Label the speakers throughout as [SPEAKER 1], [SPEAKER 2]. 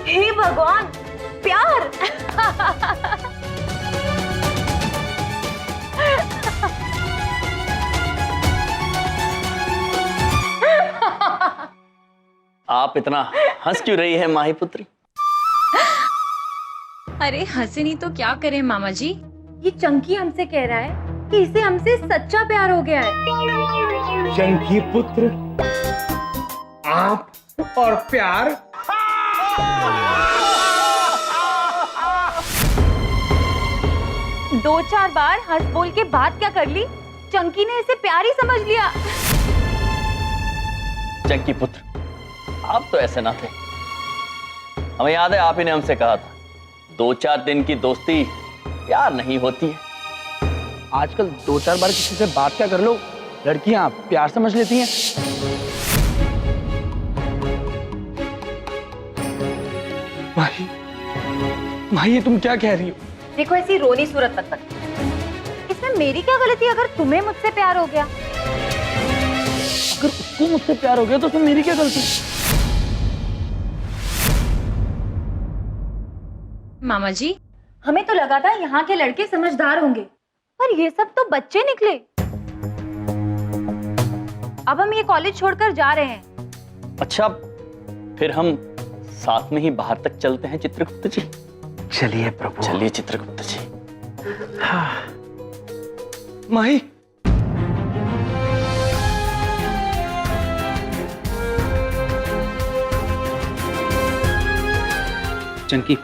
[SPEAKER 1] हे भगवान, प्यार।
[SPEAKER 2] आप इतना हंस क्यों रही है माही पुत्री?
[SPEAKER 3] अरे हंसे नहीं तो क्या करें मामा जी।
[SPEAKER 1] ये चंकी हमसे कह रहा है कि इसे हमसे सच्चा प्यार हो गया है।
[SPEAKER 4] चंकी पुत्र, आप और प्यार।
[SPEAKER 1] दो चार बार हंस बोल के बात क्या कर ली, चंकी ने इसे प्यार ही समझ लिया।
[SPEAKER 2] चंकी पुत्र, आप तो ऐसे ना थे। हमें याद है आप ही ने हमसे कहा था, 2-4 दिन की दोस्ती प्यार नहीं होती है।
[SPEAKER 4] आजकल 2-4 बार किसी से बात क्या कर लो, लड़कियां प्यार समझ लेती हैं। माही, ये तुम क्या कह रही हो?
[SPEAKER 1] देखो, ऐसी रोनी सूरत मत बना। इसमें मेरी क्या गलती अगर तुम्हें मुझसे प्यार हो गया?
[SPEAKER 4] अगर उसको मुझसे प्यार हो गया तो उसमें मेरी क्या गलती?
[SPEAKER 3] मामा जी,
[SPEAKER 1] हमें तो लगा था यहाँ के लड़के समझदार होंगे, पर ये सब तो बच्चे निकले। अब हम ये कॉलेज छोड़कर जा रहे हैं।
[SPEAKER 2] अच्छा, फिर हम साथ में ही बाहर तक चलते हैं चित्रगुप्त जी।
[SPEAKER 4] चलिए प्रभु।
[SPEAKER 2] चलिए चित्रगुप्त जी।
[SPEAKER 4] हाँ। माही, चंकी,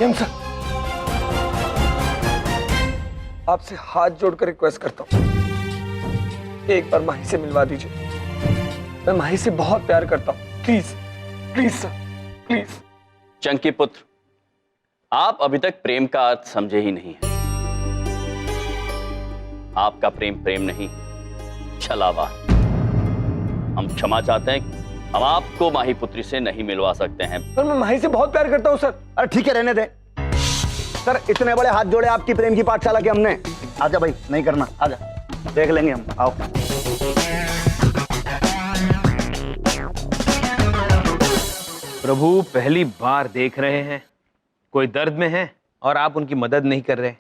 [SPEAKER 5] सर, आपसे हाथ जोड़कर रिक्वेस्ट करता हूं, एक बार माही से मिलवा दीजिए। मैं माही से बहुत प्यार करता हूं। Please please sir, please.
[SPEAKER 2] Chunky पुत्र, आप अभी तक प्रेम का अर्थ समझे ही नहीं है। आपका प्रेम प्रेम नहीं, छलावा। हम क्षमा चाहते हैं, हम आपको माही पुत्री से नहीं मिलवा सकते हैं।
[SPEAKER 5] सर, मैं माही से बहुत प्यार करता हूं सर।
[SPEAKER 6] अरे ठीक है, रहने दे सर। इतने बड़े हाथ जोड़े आपकी प्रेम की पाठशाला के हमने। आजा भाई, नहीं करना, आजा, देख लेंगे हम। आओ।
[SPEAKER 4] प्रभु पहली बार देख रहे हैं, कोई दर्द में है और आप उनकी मदद नहीं कर रहे।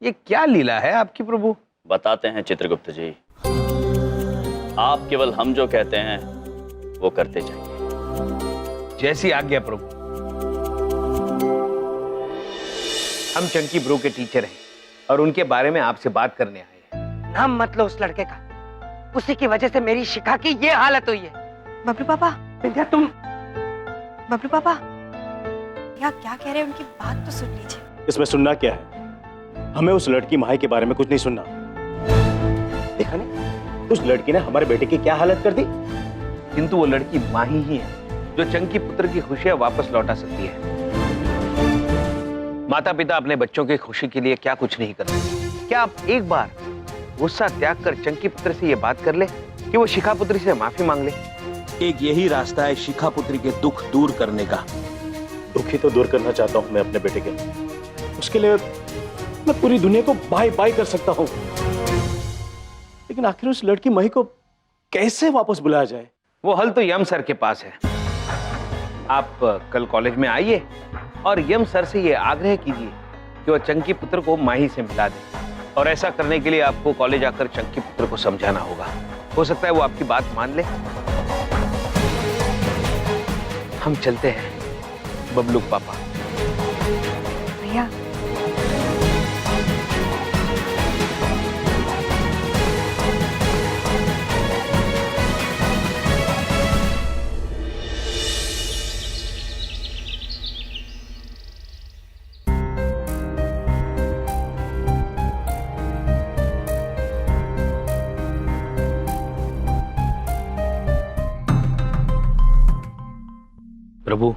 [SPEAKER 4] ये क्या लीला है आपकी प्रभु?
[SPEAKER 2] बताते हैं चित्रगुप्त जी। आप केवल हम जो कहते हैं वो करते जाइए।
[SPEAKER 4] जैसी आज्ञा प्रभु। हम चंकी ब्रो के टीचर हैं और उनके बारे में आपसे बात करने आए हैं।
[SPEAKER 6] नाम मत लो उस लड़के का।
[SPEAKER 7] उसी की वजह से मेरी शिखा की ये हालत हुई है।
[SPEAKER 8] बबलू पापा,
[SPEAKER 7] विद्या तुम
[SPEAKER 8] बबलू पापा, भैया क्या कह रहे हैं उनकी बात तो सुन लीजिए।
[SPEAKER 9] इसमें सुनना क्या है? हमें उस लड़की माही के बारे में कुछ नहीं सुनना। देखा नहीं उस लड़की ने हमारे बेटे की क्या हालत कर दी।
[SPEAKER 4] किंतु वो लड़की माही ही है जो चंकी पुत्र की खुशियां वापस लौटा सकती है। माता पिता अपने बच्चों की खुशी के लिए क्या कुछ नहीं करते। क्या आप एक बार गुस्सा त्याग कर चंकी पुत्र से ये बात कर ले कि वो शिखा पुत्री से माफी मांग ले?
[SPEAKER 9] एक यही रास्ता है शिखा पुत्री के दुख दूर करने का। दुख ही तो दूर करना चाहता हूं मैं अपने बेटे के। उसके लिए मैं पूरी दुनिया को बाय बाय कर सकता हूं, लेकिन आखिर उस लड़की मही को कैसे वापस बुलाया जाए?
[SPEAKER 4] वो हल तो यम सर के पास है। आप कल कॉलेज में आइए और यम सर से ये आग्रह कीजिए कि वो चंकी पुत्र को माही से मिला दे। और ऐसा करने के लिए आपको कॉलेज आकर चंकी पुत्र को समझाना होगा। हो सकता है वो आपकी बात मान ले। हम चलते हैं बबलू पापा।
[SPEAKER 8] भैया,
[SPEAKER 4] प्रभु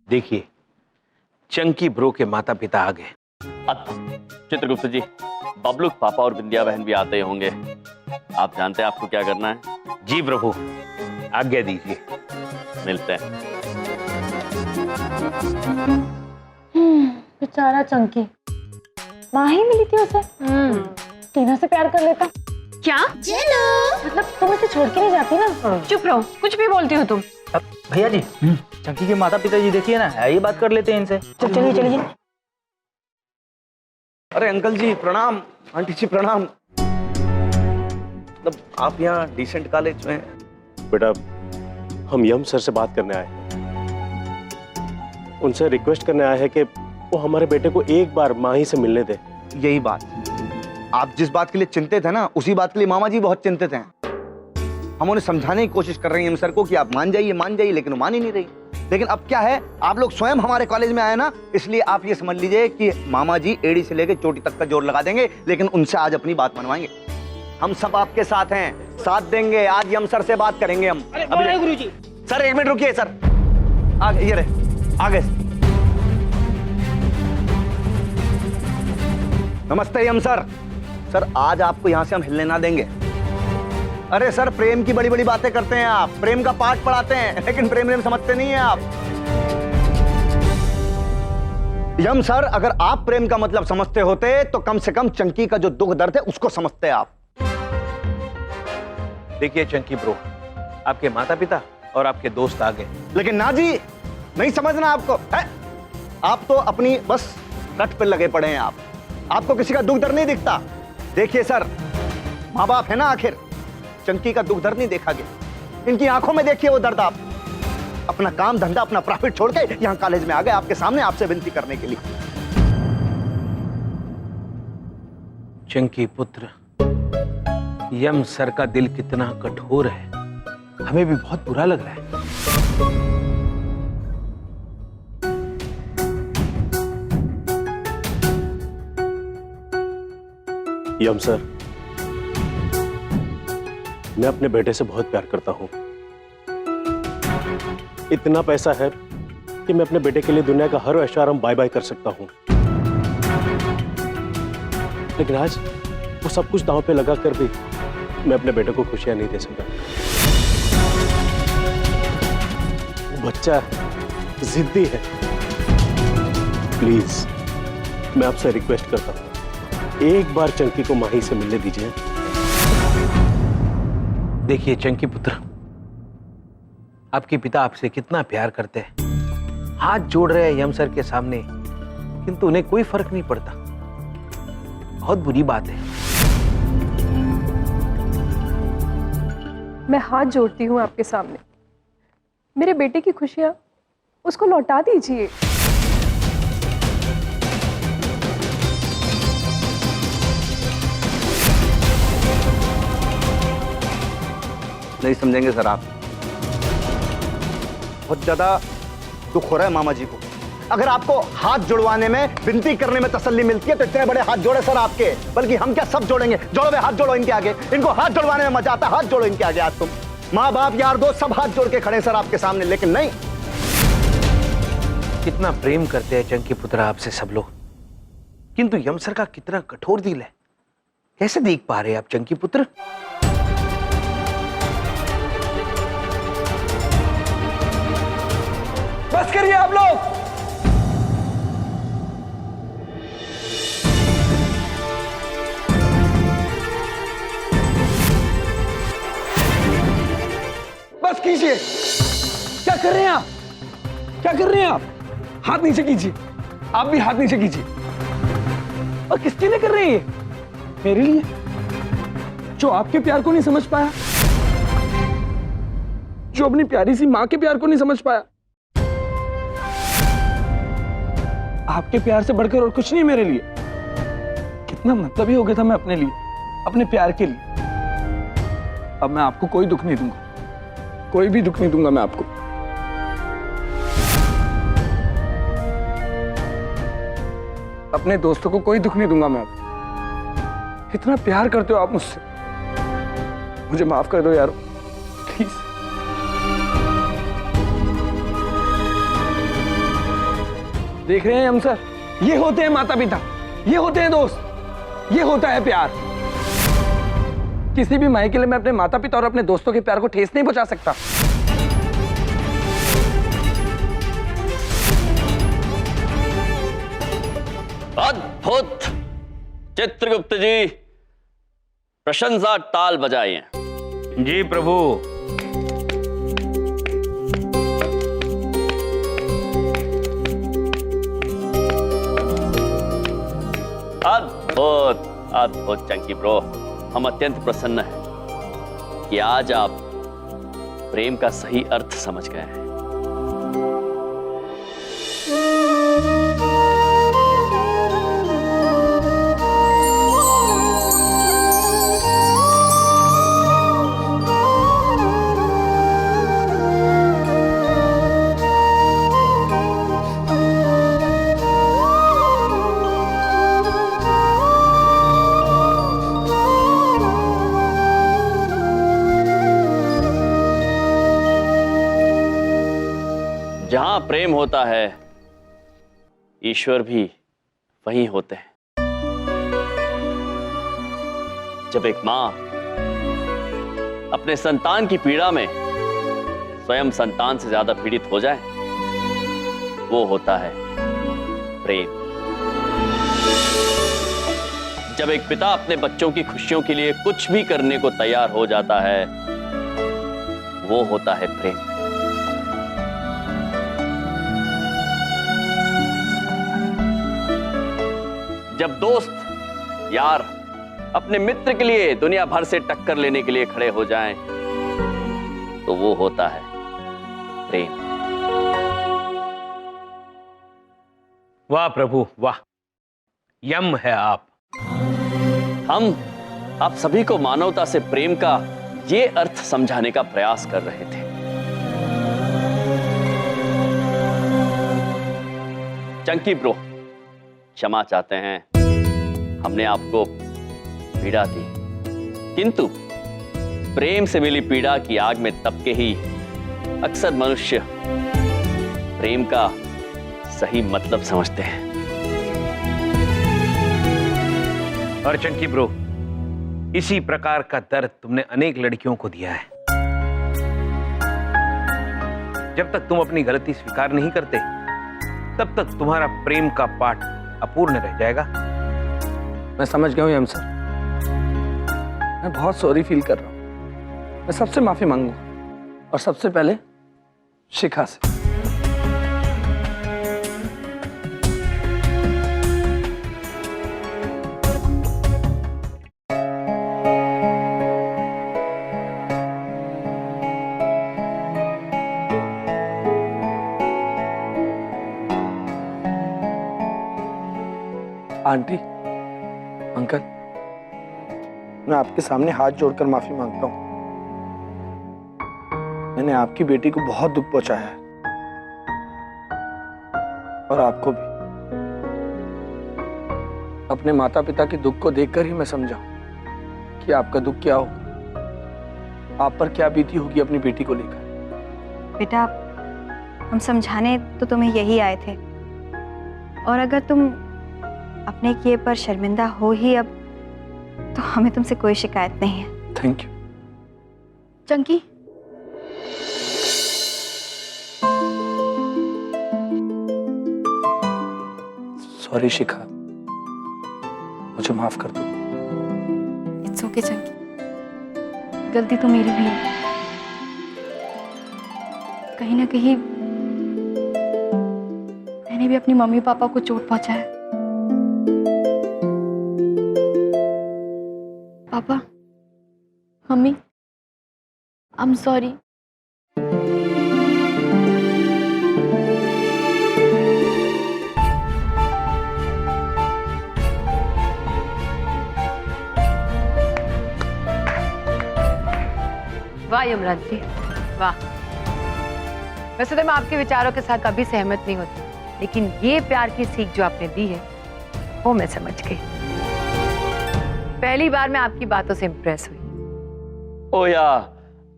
[SPEAKER 4] देखिए, चंकी ब्रो के माता पिता आ गए।
[SPEAKER 2] चित्रगुप्त जी, बबलू पापा और विंध्या बहन भी आते होंगे। आप जानते हैं आपको क्या करना है।
[SPEAKER 4] जी प्रभु, आज्ञा दीजिए।
[SPEAKER 2] मिलते हैं।
[SPEAKER 1] बेचारा चंकी, माही मिली थी उसे, टीना से प्यार कर लेता।
[SPEAKER 3] क्या?
[SPEAKER 1] मतलब तुम इसे छोड़ के नहीं जाती ना।
[SPEAKER 3] चुप रहो, कुछ भी बोलती हो तुम।
[SPEAKER 10] भैया जी, चंकी के माता पिता जी देखिए ना, यही बात कर लेते हैं इनसे।
[SPEAKER 1] चलिए चलिए।
[SPEAKER 6] अरे अंकल जी प्रणाम, आंटी जी प्रणाम। मतलब आप यहाँ डिसेंट कॉलेज में?
[SPEAKER 9] बेटा, हम यम सर से बात करने आए हैं। उनसे रिक्वेस्ट करने आए हैं कि वो हमारे बेटे को एक बार माही से मिलने दे।
[SPEAKER 6] यही बात, आप जिस बात के लिए चिंतित है ना, उसी बात के लिए मामा जी बहुत चिंतित हैं। हम उन्हें समझाने की कोशिश कर रहे हैं सर को कि आप मान जाइए, लेकिन वो मान ही नहीं रही। लेकिन अब क्या है, आप लोग स्वयं हमारे कॉलेज में आए ना, इसलिए आप ये समझ लीजिए कि मामा जी एड़ी से लेकर चोटी तक का जोर लगा देंगे, लेकिन उनसे आज अपनी बात मनवाएंगे। हम सब आपके साथ हैं, साथ देंगे। आज यम सर से बात करेंगे हम। अभी गुरुजी। सर एक मिनट रुकिए सर, आगे ये रहे, आगे। नमस्ते यम सर। सर आज आपको यहां से हम हिलने ना देंगे। अरे सर, प्रेम की बड़ी बड़ी बातें करते हैं आप, प्रेम का पाठ पढ़ाते हैं, लेकिन प्रेम समझते नहीं है आप। यम सर, अगर आप प्रेम का मतलब समझते होते तो कम से कम चंकी का जो दुख दर्द है उसको समझते आप।
[SPEAKER 4] देखिए चंकी ब्रो, आपके माता पिता और आपके दोस्त आ गए।
[SPEAKER 6] लेकिन ना जी, नहीं समझना आपको है? आप तो अपनी बस रट पे लगे पड़े हैं। आपको किसी का दुख दर्द नहीं दिखता। देखिए सर, माँ बाप है ना, आखिर चंकी का दुख दर्द नहीं देखा गया। इनकी आंखों में देखिए वो दर्द। आप अपना काम धंधा, अपना प्रॉफिट छोड़ के यहाँ कॉलेज में आ गए आपके सामने, आपसे विनती करने के लिए।
[SPEAKER 4] चंकी पुत्र, यम सर का दिल कितना कठोर है, हमें भी बहुत बुरा लग रहा है।
[SPEAKER 9] यम सर, मैं अपने बेटे से बहुत प्यार करता हूं। इतना पैसा है कि मैं अपने बेटे के लिए दुनिया का हर ऐशो-आराम बाय बाय कर सकता हूं, लेकिन आज वो सब कुछ दांव पे लगा कर भी मैं अपने बेटे को खुशियां नहीं दे सका। वो बच्चा जिद्दी है। प्लीज, मैं आपसे रिक्वेस्ट करता हूं, एक बार चंकी को माही से मिलने दीजिए।
[SPEAKER 4] देखिए चंकी पुत्र, आपके पिता आपसे कितना प्यार करते हैं, हाथ जोड़ रहे हैं यम सर के सामने, किंतु उन्हें कोई फर्क नहीं पड़ता। बहुत बुरी बात है।
[SPEAKER 11] मैं हाथ जोड़ती हूँ आपके सामने, मेरे बेटे की खुशियां उसको लौटा दीजिए।
[SPEAKER 6] नहीं समझेंगे सर आप। बहुत ज्यादा दुख हो रहा है मामा जी को। अगर आपको हाथ जुड़वाने में, विनती करने में तसल्ली मिलती है तो इतने बड़े हाथ जोड़े सर आपके, बल्कि हम क्या सब जोड़ेंगे। जोड़ो भाई, हाथ जोड़ो इनके आगे। इनको हाथ जुड़वाने में मजा आता है, हाथ जोड़ो इनके आगे। आज तुम माँ बाप यार दोस्त सब हाथ जोड़ के खड़े सर आपके सामने, लेकिन नहीं।
[SPEAKER 4] कितना प्रेम करते हैं चंकी पुत्र आपसे सब लोग, किंतु यम सर का कितना कठोर दिल है। कैसे देख पा रहे हैं आप चंकी पुत्र?
[SPEAKER 5] बस करिए आप लोग। बस कीजिए। क्या कर रहे हैं आप? क्या कर रहे हैं आप? हाथ नीचे कीजिए। आप भी हाथ नीचे कीजिए। और किसके लिए कर रहे हैं ये? मेरे लिए, जो आपके प्यार को नहीं समझ पाया, जो अपनी प्यारी सी मां के प्यार को नहीं समझ पाया। आपके प्यार से बढ़कर और कुछ नहीं मेरे लिए। कितना मतलबी हो गया था मैं अपने लिए, अपने प्यार के लिए। अब मैं आपको कोई दुख नहीं दूंगा, कोई भी दुख नहीं दूंगा मैं आपको। अपने दोस्तों को कोई दुख नहीं दूंगा मैं आपको। इतना प्यार करते हो आप मुझसे, मुझे माफ कर दो यारो, प्लीज। देख रहे हैं हम सर, ये होते हैं माता पिता, ये होते हैं दोस्त, ये होता है प्यार। किसी भी माँ के लिए मैं अपने माता पिता और अपने दोस्तों के प्यार को ठेस नहीं पहुंचा सकता।
[SPEAKER 2] अद्भुत! चित्रगुप्त जी, प्रशंसा ताल बजाइए।
[SPEAKER 4] जी प्रभु।
[SPEAKER 2] अद्भुत अद्भुत चंकी ब्रो, हम अत्यंत प्रसन्न हैं कि आज आप प्रेम का सही अर्थ समझ गए हैं। जहां प्रेम होता है, ईश्वर भी वहीं होते हैं। जब एक मां अपने संतान की पीड़ा में स्वयं संतान से ज्यादा पीड़ित हो जाए, वो होता है प्रेम। जब एक पिता अपने बच्चों की खुशियों के लिए कुछ भी करने को तैयार हो जाता है, वो होता है प्रेम। जब दोस्त यार अपने मित्र के लिए दुनिया भर से टक्कर लेने के लिए खड़े हो जाएं, तो वो होता है प्रेम।
[SPEAKER 4] वाह प्रभु वाह, यम है आप।
[SPEAKER 2] हम आप सभी को मानवता से प्रेम का ये अर्थ समझाने का प्रयास कर रहे थे। चंकी ब्रो, क्षमा चाहते हैं, हमने आपको पीड़ा दी, किंतु प्रेम से मिली पीड़ा की आग में तप के ही अक्सर मनुष्य प्रेम का सही मतलब समझते हैं।
[SPEAKER 4] और चंकी ब्रो, इसी प्रकार का दर्द तुमने अनेक लड़कियों को दिया है। जब तक तुम अपनी गलती स्वीकार नहीं करते, तब तक तुम्हारा प्रेम का पाठ अपूर्ण रह जाएगा।
[SPEAKER 5] मैं समझ गया हूं यम सर, मैं बहुत सॉरी फील कर रहा हूं। मैं सबसे माफी मांगूंगा, और सबसे पहले शिखा से। आंटी, अंकल, मैं आपके सामने हाथ जोड़कर माफी मांगता हूं। मैंने आपकी बेटी को बहुत दुख पहुंचाया है, और आपको भी। अपने माता पिता के दुख को देखकर ही मैं समझा कि आपका दुख क्या होगा, आप पर क्या बीती होगी अपनी बेटी को लेकर।
[SPEAKER 8] बेटा, हम समझाने तो तुम्हें यही आए थे, और अगर तुम अपने किए पर शर्मिंदा हो ही अब, तो हमें तुमसे कोई शिकायत नहीं है।
[SPEAKER 5] Thank you.
[SPEAKER 1] Chunky,
[SPEAKER 5] sorry Shikha, मुझे माफ कर दो।
[SPEAKER 8] It's okay Chunky.
[SPEAKER 1] गलती तो मेरी भी है। कहीं ना कहीं मैंने भी अपनी मम्मी पापा को चोट पहुंचाया। पापा, मम्मी, आई एम सॉरी।
[SPEAKER 3] वाह यमराज जी, वाह। वैसे तो मैं आपके विचारों के साथ कभी सहमत नहीं होती, लेकिन ये प्यार की सीख जो आपने दी है वो मैं समझ गई। पहली बार मैं आपकी बातों से इम्प्रेस हुई।
[SPEAKER 2] ओया,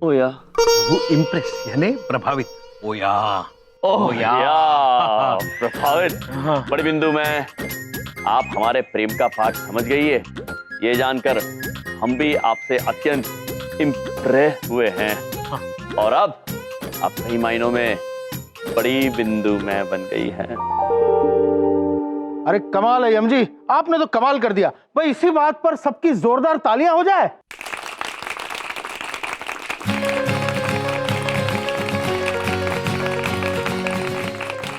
[SPEAKER 2] ओया,
[SPEAKER 4] वो इम्प्रेस यानी प्रभावित। ओया,
[SPEAKER 2] ओया, प्रभावित। बड़ी बिंदु में आप हमारे प्रेम का पाठ समझ गई है, ये जानकर हम भी आपसे अत्यंत इम्प्रेस हुए हैं। और अब आप सही मायनों में बड़ी बिंदु में बन गई है।
[SPEAKER 9] अरे कमाल है यम जी, आपने तो कमाल कर दिया भाई। इसी बात पर सबकी जोरदार तालियां हो जाए।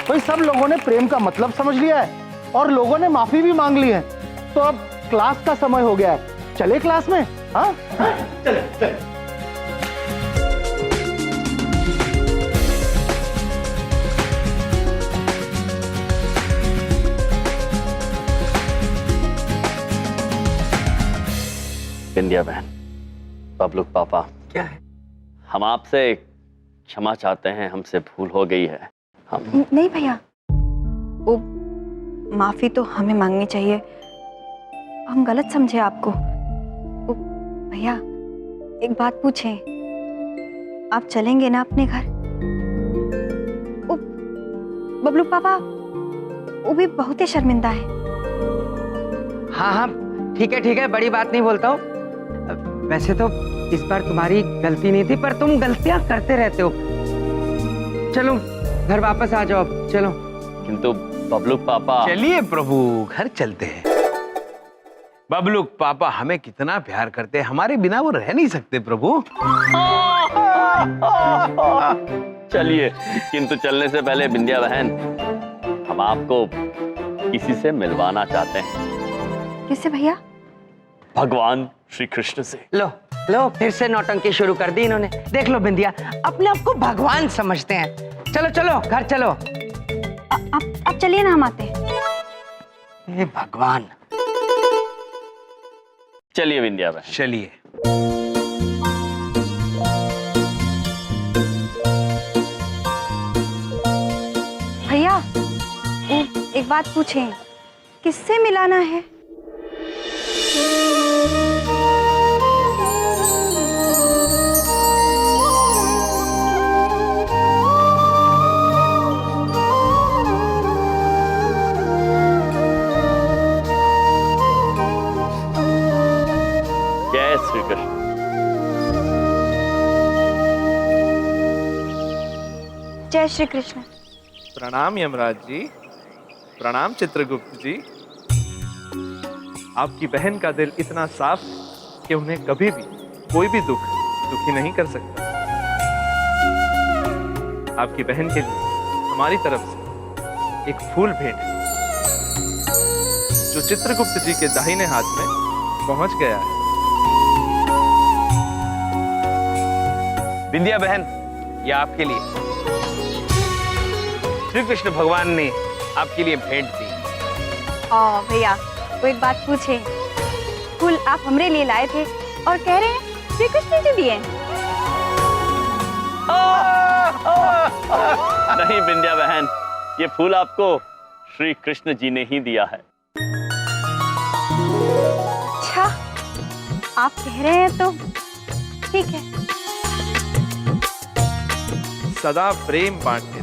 [SPEAKER 9] भाई सब लोगों ने प्रेम का मतलब समझ लिया है और लोगों ने माफी भी मांग ली है, तो अब क्लास का समय हो गया है। चले क्लास में? हाँ चले चले।
[SPEAKER 2] बिंदिया बहन, बबलू पापा,
[SPEAKER 7] क्या है?
[SPEAKER 2] हम आपसे क्षमा चाहते हैं, हमसे भूल हो गई है। हम
[SPEAKER 8] नहीं भैया, वो माफी तो हमें मांगनी चाहिए। हम गलत समझे आपको। वो भैया, एक बात पूछें, आप चलेंगे ना अपने घर? वो बबलू पापा, वो भी बहुत ही शर्मिंदा है।
[SPEAKER 7] हाँ हाँ ठीक है, बड़ी बात नहीं बोलता हूँ। वैसे तो इस बार तुम्हारी गलती नहीं थी, पर तुम गलतियां करते रहते हो। चलो घर वापस आ जाओ अब, चलो।
[SPEAKER 2] किंतु बबलू पापा।
[SPEAKER 4] चलिए प्रभु, घर चलते हैं। बबलू पापा हमें कितना प्यार करते हैं, हमारे बिना वो रह नहीं सकते प्रभु।
[SPEAKER 2] चलिए, किंतु चलने से पहले बिंदिया बहन, हम आपको किसी से मिलवाना चाहते हैं।
[SPEAKER 8] किससे भैया?
[SPEAKER 2] भगवान श्री कृष्ण से।
[SPEAKER 7] लो लो, फिर से नौटंकी शुरू कर दी इन्होंने। देख लो बिंदिया, अपने आप को भगवान समझते हैं। चलो चलो घर चलो।
[SPEAKER 8] आप चलिए ना, हम आते हैं।
[SPEAKER 7] हे भगवान।
[SPEAKER 2] चलिए बिंदिया बहन,
[SPEAKER 4] चलिए।
[SPEAKER 8] भैया, एक बात पूछें, किससे मिलाना है?
[SPEAKER 2] जय श्री कृष्ण।
[SPEAKER 8] जय श्री कृष्ण।
[SPEAKER 12] प्रणाम यमराज जी, प्रणाम चित्रगुप्त जी। आपकी बहन का दिल इतना साफ कि उन्हें कभी भी कोई भी दुखी नहीं कर सकता। आपकी बहन के लिए हमारी तरफ से एक फूल भेंट है, जो चित्रगुप्त जी के दाहिने हाथ में पहुंच गया है।
[SPEAKER 4] बिंदिया बहन, ये आपके लिए श्री कृष्ण भगवान ने आपके लिए भेंट दी।
[SPEAKER 8] भैया, वो एक बात पूछे, फूल आप हमरे लिए लाए थे और कह रहे हैं श्री कृष्ण जी दिए?
[SPEAKER 2] नहीं बिंदिया बहन, ये फूल आपको श्री कृष्ण जी ने ही दिया है।
[SPEAKER 8] अच्छा, आप कह रहे हैं तो ठीक है।
[SPEAKER 12] सदा प्रेम बांटते